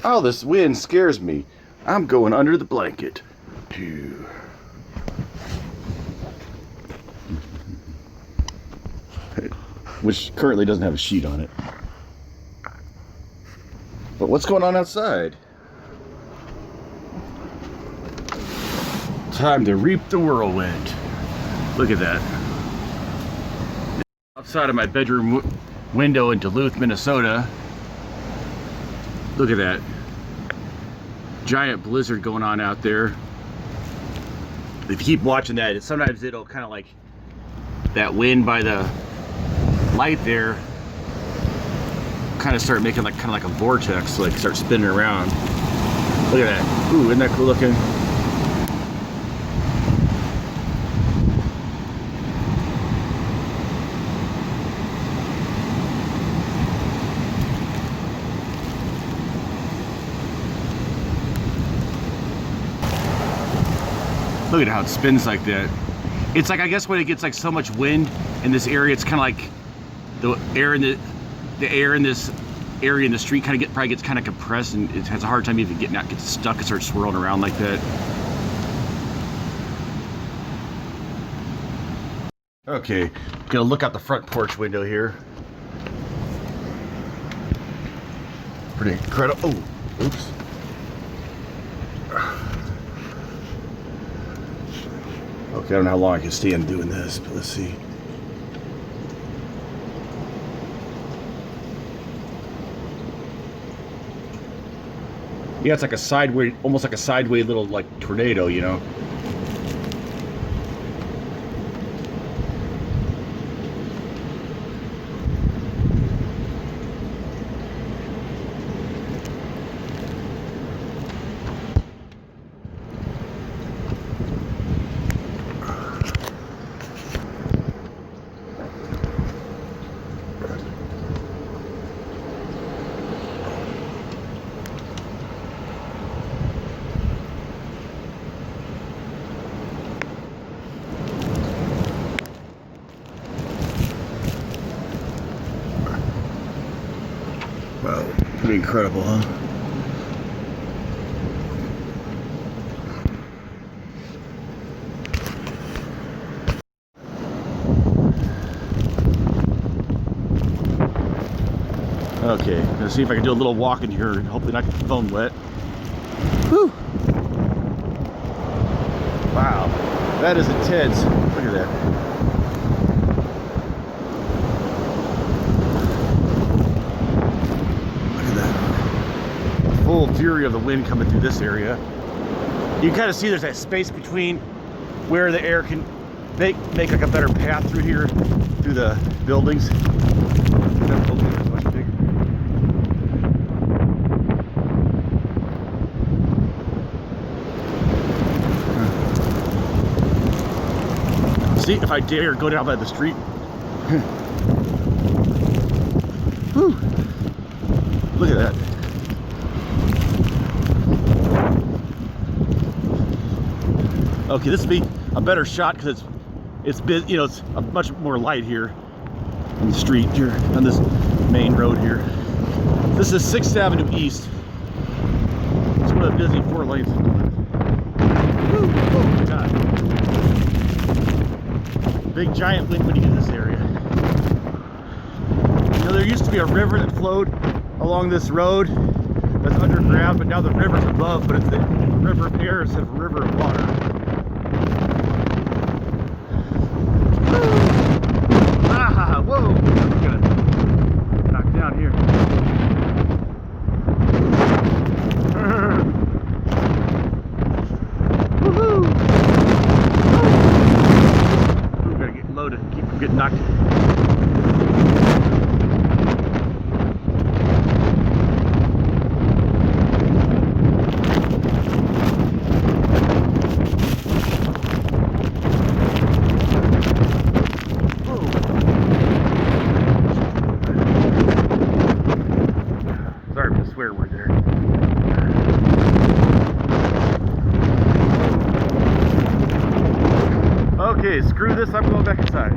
Oh, this wind scares me. I'm going under the blanket. Phew. Which currently doesn't have a sheet on it. But what's going on outside? Time to reap the whirlwind. Look at that. Outside of my bedroom window in Duluth, Minnesota. Look at that. Giant blizzard going on out there. If you keep watching that, sometimes it'll kind of like that wind by the light there kind of start making like kind of like a vortex, like start spinning around. Look at that. Ooh, isn't that cool looking? Look at how it spins like that. It's like, I guess when it gets like so much wind in this area, it's kind of like the air in this area in the street probably gets kind of compressed, and it has a hard time even gets stuck and starts swirling around like that. Okay, gonna look out the front porch window here. Pretty incredible. Oh, oops. Okay, I don't know how long I can stand doing this, but let's see. Yeah, it's like a sideways, almost like a sideways little like tornado, you know. Wow, pretty incredible, huh? Okay, let's see if I can do a little walk in here and hopefully not get the phone wet. Whew! Wow, that is intense. Look at that. Full fury of the wind coming through this area. You can kind of see there's that space between where the air can make like a better path through here, through the buildings. That building is much bigger. See, if I dare go down by the street. Whew. Look at that. Okay, this would be a better shot because it's been, you know, it's a much more light here on the street here, on this main road here. This is 6th Avenue East. It's one of the busy 4 lanes. Woo! Oh God! Big giant wind when you get this area. You know, there used to be a river that flowed along this road that's underground, but now the river's above, but it's the river of air instead of a river of water. Ah, whoa! I'm gonna knock down here. Woohoo! Ooh, gotta get loaded, keep from getting knocked. Sorry for the swear word there. Okay, screw this, I'm going back inside.